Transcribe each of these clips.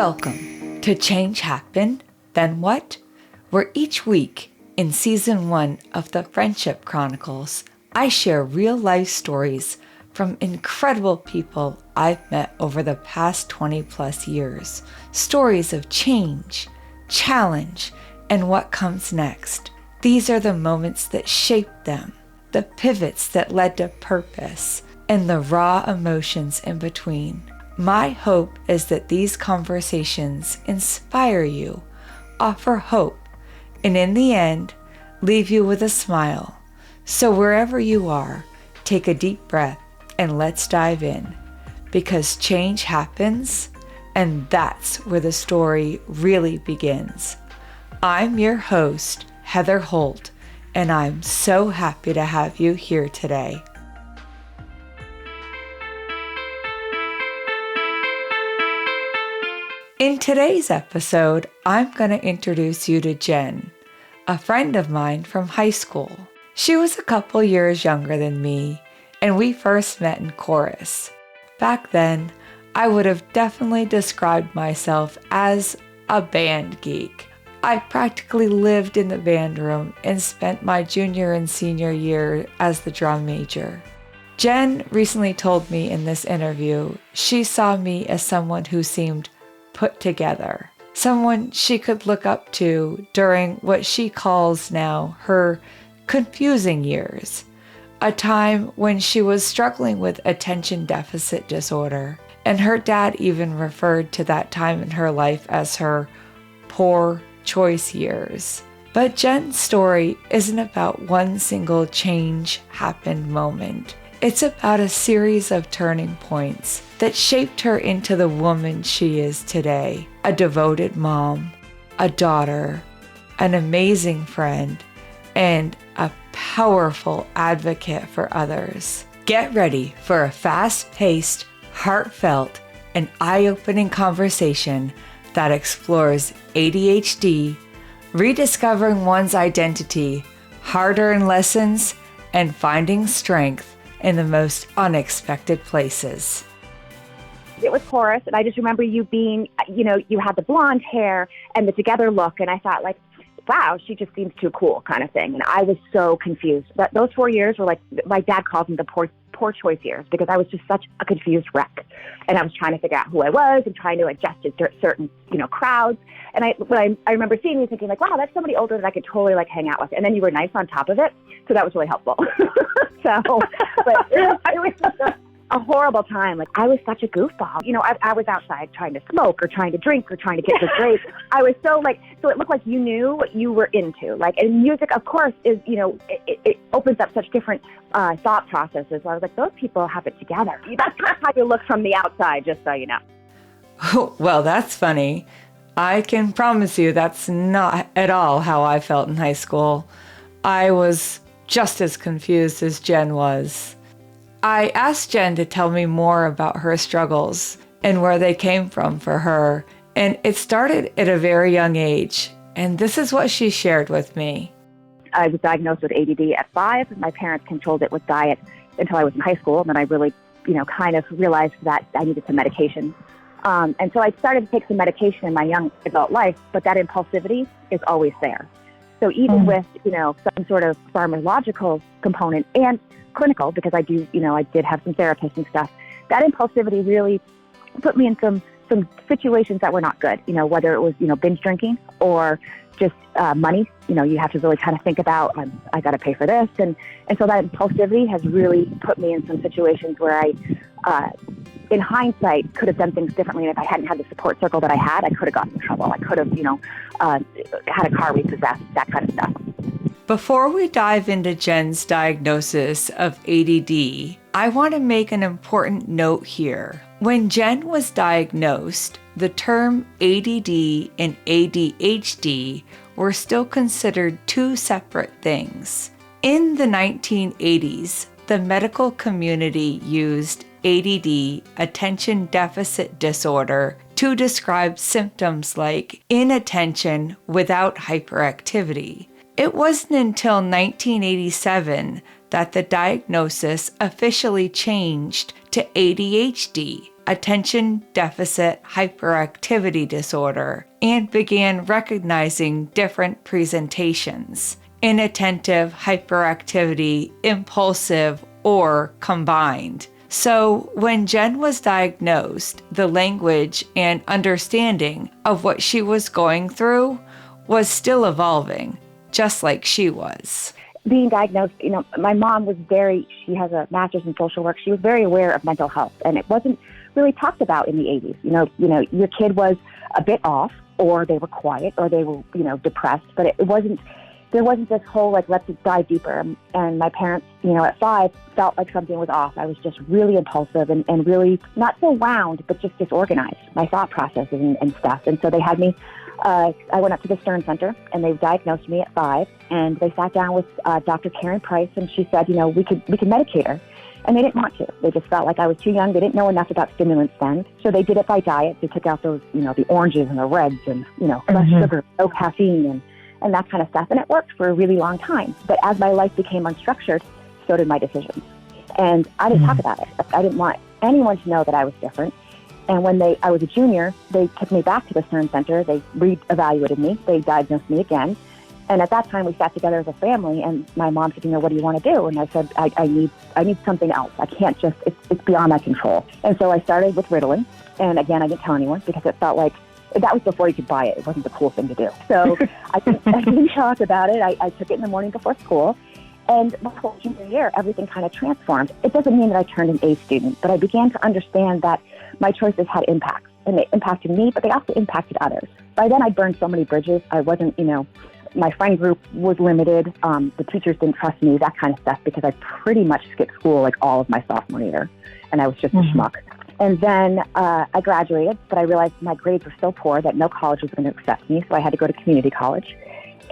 Welcome to Change Happen, Then What? Where each week in Season 1 of the Friendship Chronicles, I share real-life stories from incredible people I've met over the past 20 plus years. Stories of change, challenge, and what comes next. These are the moments that shaped them, the pivots that led to purpose, and the raw emotions in between. My hope is that these conversations inspire you, offer hope, and in the end, leave you with a smile. So wherever you are, take a deep breath and let's dive in, because change happens, and that's where the story really begins. I'm your host, Heather Holt, and I'm so happy to have you here today. In today's episode, I'm going to introduce you to Jen, a friend of mine from high school. She was a couple years younger than me, and we first met in chorus. Back then, I would have definitely described myself as a band geek. I practically lived in the band room and spent my junior and senior year as the drum major. Jen recently told me in this interview she saw me as someone who seemed put together, someone she could look up to during what she calls now her confusing years, a time when she was struggling with attention deficit disorder, and her dad even referred to that time in her life as her poor choice years. But Jen's story isn't about one single change happened moment. It's about a series of turning points that shaped her into the woman she is today. A devoted mom, a daughter, an amazing friend, and a powerful advocate for others. Get ready for a fast-paced, heartfelt, and eye-opening conversation that explores ADHD, rediscovering one's identity, hard-earned lessons, and finding strength in the most unexpected places. It was chorus, and I just remember you being, you had the blonde hair and the together look, and I thought, like, wow, she just seems too cool kind of thing. And I was so confused. But those 4 years were like, my dad calls them the poor choice years, because I was just such a confused wreck. And I was trying to figure out who I was and trying to adjust to certain, crowds. And I remember seeing you thinking, like, wow, that's somebody older that I could totally, like, hang out with. And then you were nice on top of it. So that was really helpful. But it was just a horrible time. Like, I was such a goofball. I was outside trying to smoke or trying to drink or trying to get this grade. I was so it looked like you knew what you were into. Like, and music, of course, is, it opens up such different thought processes. So I was like, those people have it together. That's kind of how you look from the outside, just so you know. Well, that's funny. I can promise you that's not at all how I felt in high school. I was just as confused as Jen was. I asked Jen to tell me more about her struggles and where they came from for her, and it started at a very young age, and this is what she shared with me. I was diagnosed with ADD at 5. My parents controlled it with diet until I was in high school, and then I really, kind of realized that I needed some medication. And so I started to take some medication in my young adult life, but that impulsivity is always there. So even with, some sort of pharmacological component and clinical, because I did have some therapists and stuff, that impulsivity really put me in some situations that were not good, whether it was, binge drinking or just money. You have to really kind of think about, I got to pay for this. And so that impulsivity has really put me in some situations where I, in hindsight, could have done things differently. And if I hadn't had the support circle that I had, I could have gotten in trouble. I could have, had a car repossessed, that kind of stuff. Before we dive into Jen's diagnosis of ADD, I want to make an important note here. When Jen was diagnosed, the term ADD and ADHD were still considered two separate things. In the 1980s, the medical community used ADD, attention deficit disorder, to describe symptoms like inattention without hyperactivity. It wasn't until 1987 that the diagnosis officially changed to ADHD, attention deficit hyperactivity disorder and began recognizing different presentations: inattentive hyperactivity, impulsive, or combined. So when Jen was diagnosed, the language and understanding of what she was going through was still evolving, just like she was. Being diagnosed, my mom was she has a master's in social work. She was very aware of mental health, and it wasn't really talked about in the 80s. Your kid was a bit off, or they were quiet, or they were, depressed, but there wasn't this whole, let's dive deeper. And my parents, at 5, felt like something was off. I was just really impulsive and really not so wound, but just disorganized, my thought processes and stuff. And so they had me, I went up to the Stern Center, and they diagnosed me at 5, and they sat down with Dr. Karen Price, and she said, we could medicate her. And they didn't want to. They just felt like I was too young. They didn't know enough about stimulants then. So they did it by diet. They took out those, the oranges and the reds and, less sugar, no caffeine and that kind of stuff. And it worked for a really long time. But as my life became unstructured, so did my decisions. And I didn't talk about it. I didn't want anyone to know that I was different. And when I was a junior, they took me back to the Stern Center. They reevaluated me. They diagnosed me again. And at that time, we sat together as a family, and my mom said, what do you want to do? And I said, I need something else. I can't just, it's beyond my control. And so I started with Ritalin. And again, I didn't tell anyone because it felt like that was before you could buy it. It wasn't the cool thing to do. So I didn't talk about it. I took it in the morning before school. And my whole junior year, everything kind of transformed. It doesn't mean that I turned an A student, but I began to understand that my choices had impacts. And they impacted me, but they also impacted others. By then, I'd burned so many bridges. I wasn't, my friend group was limited. The teachers didn't trust me, that kind of stuff, because I pretty much skipped school all of my sophomore year, and I was just a schmuck. And then I graduated, but I realized my grades were so poor that no college was going to accept me, so I had to go to community college.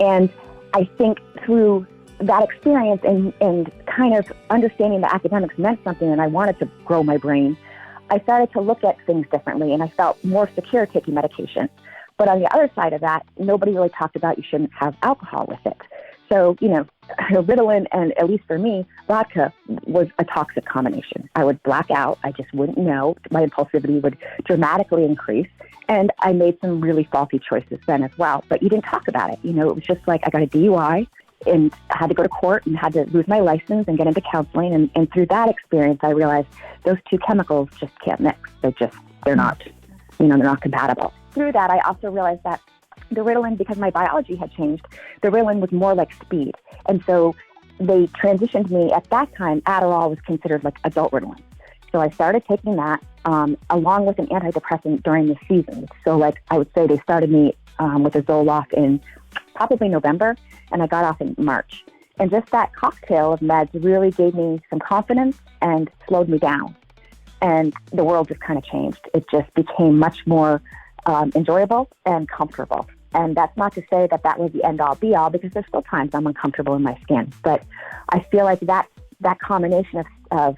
And I think through that experience and kind of understanding that academics meant something and I wanted to grow my brain, I started to look at things differently, and I felt more secure taking medication. But on the other side of that, nobody really talked about you shouldn't have alcohol with it. So, Ritalin and, at least for me, vodka was a toxic combination. I would black out. I just wouldn't know. My impulsivity would dramatically increase. And I made some really faulty choices then as well. But you didn't talk about it. It was just like I got a DUI and I had to go to court and had to lose my license and get into counseling. And through that experience, I realized those two chemicals just can't mix. They're not compatible. Through that, I also realized that the Ritalin, because my biology had changed, the Ritalin was more like speed. And so they transitioned me. At that time, Adderall was considered like adult Ritalin. So I started taking that along with an antidepressant during the season. So I would say they started me with a Zoloft in probably November, and I got off in March. And just that cocktail of meds really gave me some confidence and slowed me down. And the world just kind of changed. It just became much more enjoyable and comfortable. And that's not to say that was the end-all, be-all, because there's still times I'm uncomfortable in my skin. But I feel like that combination of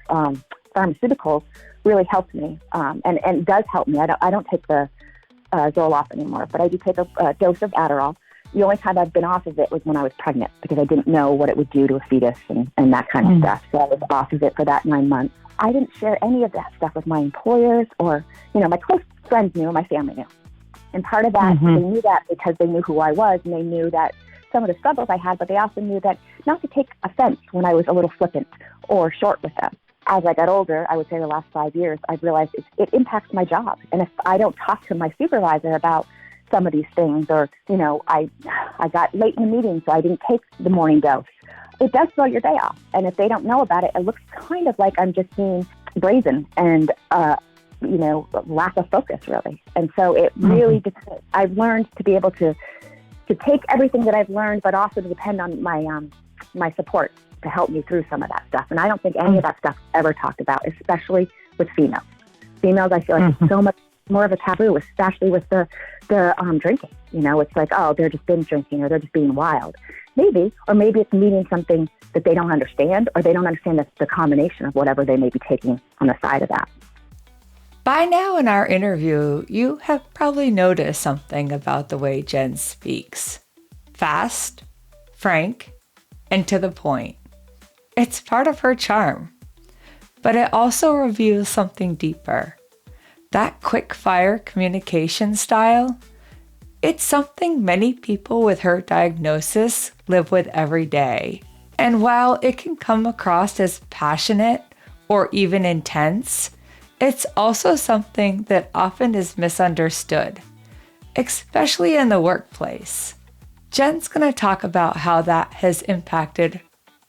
pharmaceuticals really helped me and does help me. I don't take the Zoloft anymore, but I do take a dose of Adderall. The only time I've been off of it was when I was pregnant, because I didn't know what it would do to a fetus and that kind of stuff. So I was off of it for that 9 months. I didn't share any of that stuff with my employers or, my close friends knew, my family knew. And part of that, they knew that because they knew who I was, and they knew that some of the struggles I had, but they also knew that not to take offense when I was a little flippant or short with them. As I got older, I would say the last 5 years, I've realized it impacts my job. And if I don't talk to my supervisor about some of these things, or, I got late in the meeting, so I didn't take the morning dose, it does throw your day off. And if they don't know about it, it looks kind of like I'm just being brazen and, lack of focus, really. And so it really, I've learned to be able to take everything that I've learned, but also to depend on my support to help me through some of that stuff. And I don't think any of that stuff is ever talked about, especially with females. Females, I feel like it's so much more of a taboo, especially with the drinking. It's like, oh, they're just binge drinking, or they're just being wild. Maybe, or maybe it's meaning something that they don't understand, or they don't understand the combination of whatever they may be taking on the side of that. By now in our interview, you have probably noticed something about the way Jen speaks. Fast, frank, and to the point. It's part of her charm, but it also reveals something deeper. That quick fire communication style, it's something many people with her diagnosis live with every day. And while it can come across as passionate or even intense, it's also something that often is misunderstood, especially in the workplace. Jen's going to talk about how that has impacted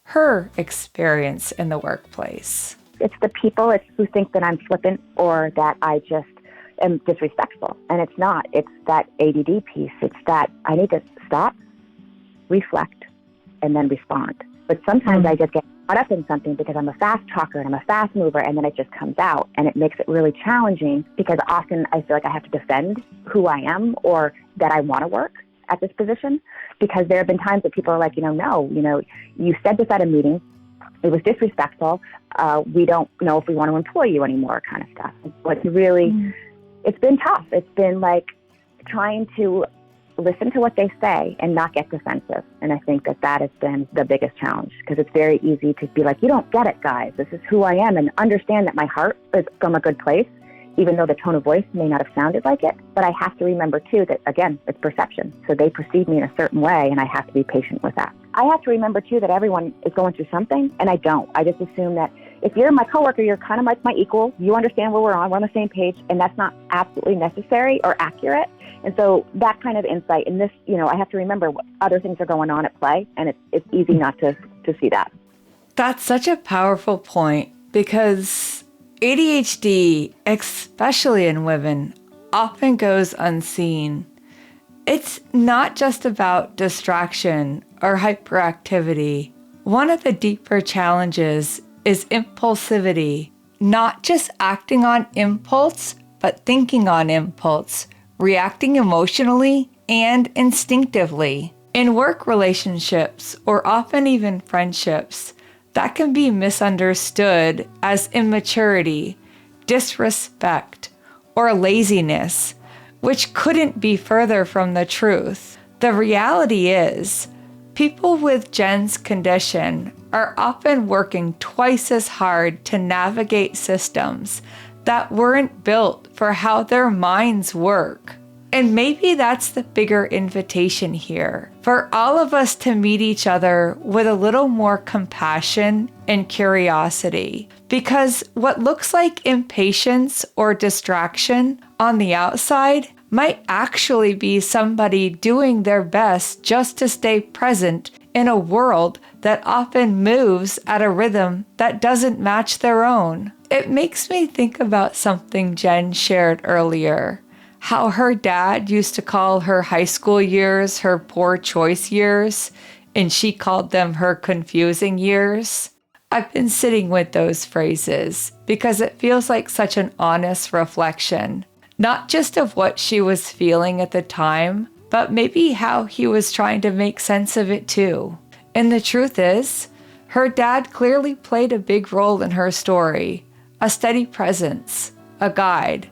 her experience in the workplace. It's the people who think that I'm flippant or that I just am disrespectful. And it's not. It's that ADD piece. It's that I need to stop, reflect, and then respond. But sometimes I just get caught up in something because I'm a fast talker and I'm a fast mover, and then it just comes out. And it makes it really challenging because often I feel like I have to defend who I am or that I want to work at this position, because there have been times that people are like, no, you said this at a meeting. It was disrespectful. We don't know if we want to employ you anymore, kind of stuff. But it's been tough. It's been like trying to listen to what they say and not get defensive. And I think that has been the biggest challenge, because it's very easy to be like, you don't get it, guys. This is who I am, and understand that my heart is from a good place, even though the tone of voice may not have sounded like it. But I have to remember, too, that, again, it's perception. So they perceive me in a certain way, and I have to be patient with that. I have to remember, too, that everyone is going through something, and I don't. I just assume that if you're my coworker, you're kind of like my equal. You understand where we're on the same page, and that's not absolutely necessary or accurate. And so that kind of insight in this, I have to remember what other things are going on at play, and it's easy not to see that. That's such a powerful point, because ADHD, especially in women, often goes unseen. It's not just about distraction or hyperactivity. One of the deeper challenges is impulsivity, not just acting on impulse, but thinking on impulse, reacting emotionally and instinctively. In work relationships, or often even friendships, that can be misunderstood as immaturity, disrespect, or laziness, which couldn't be further from the truth. The reality is, people with Jen's condition are often working twice as hard to navigate systems that weren't built for how their minds work. And maybe that's the bigger invitation here, for all of us to meet each other with a little more compassion and curiosity. Because what looks like impatience or distraction on the outside might actually be somebody doing their best just to stay present in a world that often moves at a rhythm that doesn't match their own. It makes me think about something Jen shared earlier, how her dad used to call her high school years her poor choice years, and she called them her confusing years. I've been sitting with those phrases because it feels like such an honest reflection, not just of what she was feeling at the time, but maybe how he was trying to make sense of it too. And the truth is, her dad clearly played a big role in her story, a steady presence, a guide,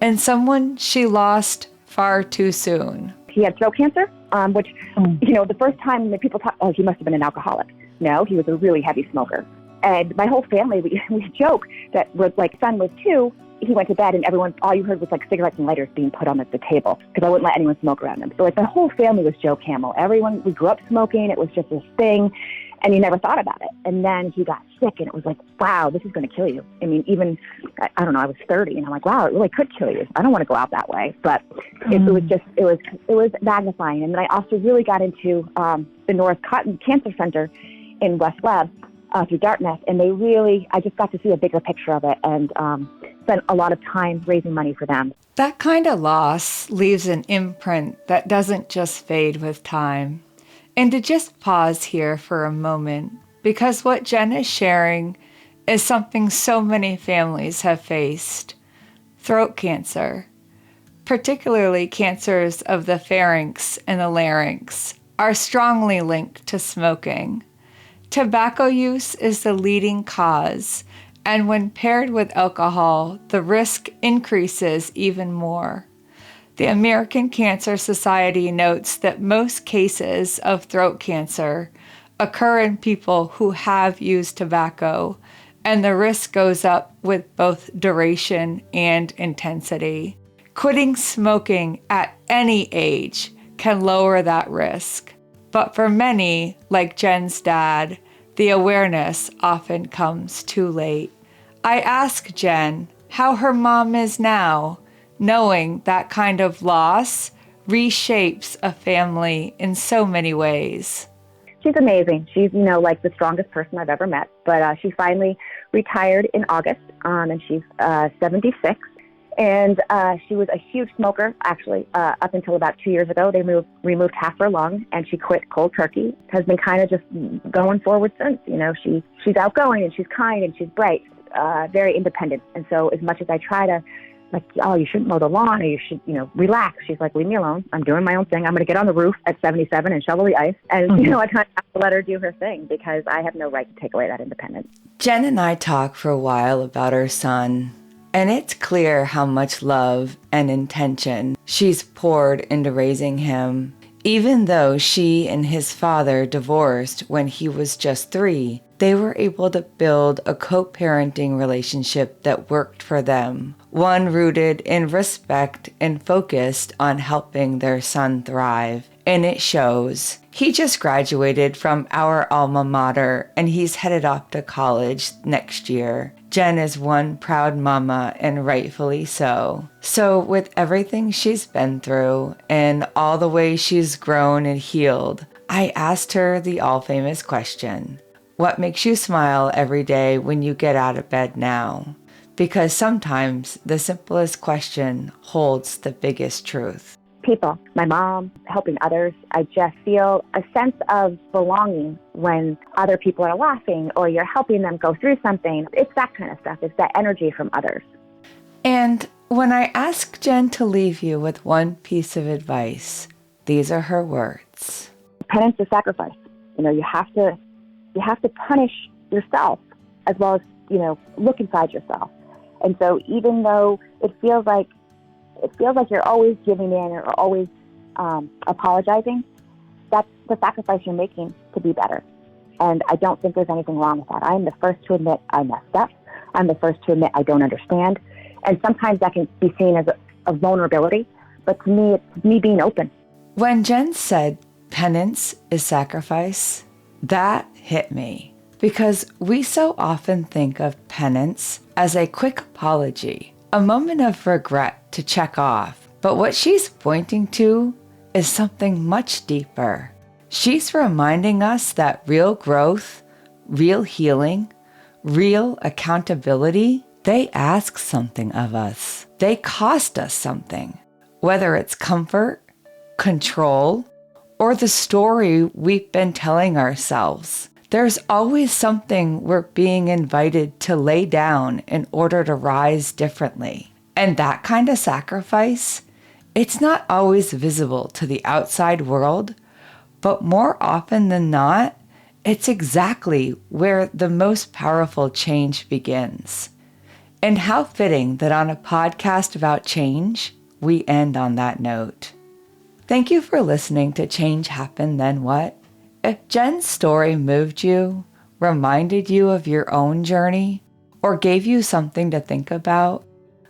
and someone she lost far too soon. He had throat cancer, which, the first time that people talk, he must have been an alcoholic. No, he was a really heavy smoker. And my whole family, we joke that son was 2, he went to bed and all you heard was cigarettes and lighters being put on the table, because I wouldn't let anyone smoke around him. So the whole family was Joe Camel. We grew up smoking. It was just this thing, and you never thought about it. And then he got sick, and it was like, wow, this is going to kill you. I mean, even, I don't know, I was 30, and I'm like, wow, it really could kill you. I don't want to go out that way. But it was magnifying. And then I also really got into the North Cotton Cancer Center in West Webb through Dartmouth, and I just got to see a bigger picture of it, and spent a lot of time raising money for them. That kind of loss leaves an imprint that doesn't just fade with time. And to just pause here for a moment, because what Jen is sharing is something so many families have faced. Throat cancer, particularly cancers of the pharynx and the larynx, are strongly linked to smoking. Tobacco use is the leading cause, and when paired with alcohol, the risk increases even more. The American Cancer Society notes that most cases of throat cancer occur in people who have used tobacco, and the risk goes up with both duration and intensity. Quitting smoking at any age can lower that risk. But for many, like Jen's dad, the awareness often comes too late. I asked Jen how her mom is now, knowing that kind of loss reshapes a family in so many ways. She's amazing. She's, like the strongest person I've ever met. But she finally retired in August, and she's 76. And she was a huge smoker, actually, up until about 2 years ago. They removed half her lung, and she quit cold turkey. Has been kind of just going forward since. She's outgoing, and she's kind, and she's bright, very independent. And so as much as I try to, you shouldn't mow the lawn, or you should, relax. She's like, leave me alone. I'm doing my own thing. I'm going to get on the roof at 77 and shovel the ice. And, I kind of have to let her do her thing because I have no right to take away that independence. Jen and I talked for a while about her son, and it's clear how much love and intention she's poured into raising him. Even though she and his father divorced when he was just 3, they were able to build a co-parenting relationship that worked for them, one rooted in respect and focused on helping their son thrive. And it shows. He just graduated from our alma mater, and he's headed off to college next year. Jen is one proud mama, and rightfully so. So with everything she's been through and all the ways she's grown and healed, I asked her the all-famous question: what makes you smile every day when you get out of bed now? Because sometimes the simplest question holds the biggest truth. People, my mom, helping others. I just feel a sense of belonging when other people are laughing or you're helping them go through something. It's that kind of stuff. It's that energy from others. And when I ask Jen to leave you with one piece of advice, these are her words. Penance is sacrifice. You have to punish yourself as well as, look inside yourself. And so even though it feels like you're always giving in or always apologizing, that's the sacrifice you're making to be better. And I don't think there's anything wrong with that. I'm the first to admit I messed up. I'm the first to admit I don't understand. And sometimes that can be seen as a vulnerability, but to me, it's me being open. When Jen said penance is sacrifice, that hit me. Because we so often think of penance as a quick apology, a moment of regret to check off. But what she's pointing to is something much deeper. She's reminding us that real growth, real healing, real accountability, they ask something of us. They cost us something. Whether it's comfort, control, or the story we've been telling ourselves. There's always something we're being invited to lay down in order to rise differently. And that kind of sacrifice, it's not always visible to the outside world, but more often than not, it's exactly where the most powerful change begins. And how fitting that on a podcast about change, we end on that note. Thank you for listening to Change Happened, Then What? If Jen's story moved you, reminded you of your own journey, or gave you something to think about,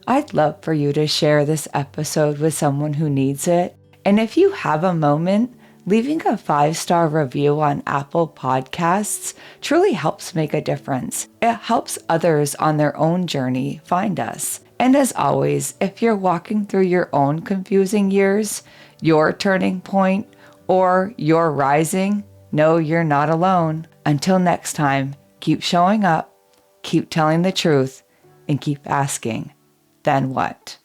I'd love for you to share this episode with someone who needs it. And if you have a moment, leaving a 5-star review on Apple Podcasts truly helps make a difference. It helps others on their own journey find us. And as always, if you're walking through your own confusing years, your turning point, or your rising, know you're not alone. Until next time, keep showing up, keep telling the truth, and keep asking, then what?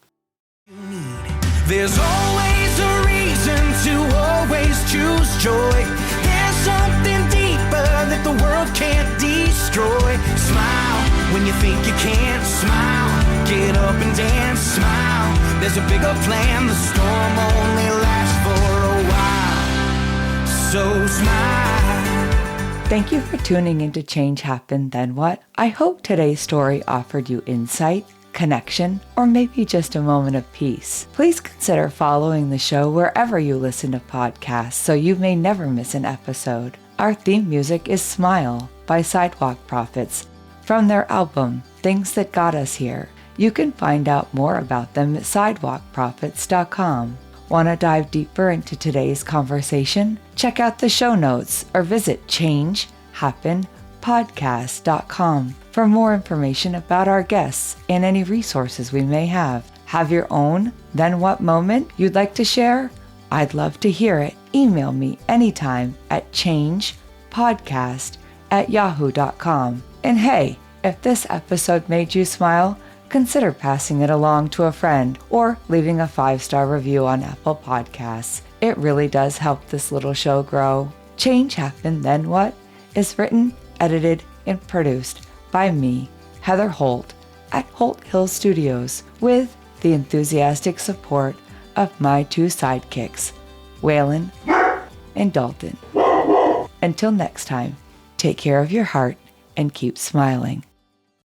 There's always a reason to always choose joy. There's something deeper that the world can't destroy. Smile when you think you can't. Smile, get up and dance. Smile, there's a bigger plan. The storm only lasts for a while, so smile. Thank you for tuning in to Change Happened, Then What? I hope today's story offered you insight, connection, or maybe just a moment of peace. Please consider following the show wherever you listen to podcasts so you may never miss an episode. Our theme music is Smile by Sidewalk Prophets. from their album, Things That Got Us Here. You can find out more about them at sidewalkprophets.com. Want to dive deeper into today's conversation? Check out the show notes or visit changehappenpodcast.com for more information about our guests and any resources we may have. Have your own Then What moment you'd like to share? I'd love to hear it. Email me anytime at changepodcast@yahoo.com. And hey, if this episode made you smile, consider passing it along to a friend or leaving a 5-star review on Apple Podcasts. It really does help this little show grow. Change Happened, Then What is written, edited, and produced by me, Heather Holt, at Holt Hill Studios, with the enthusiastic support of my 2 sidekicks, Waylon and Dalton. Until next time, take care of your heart and keep smiling.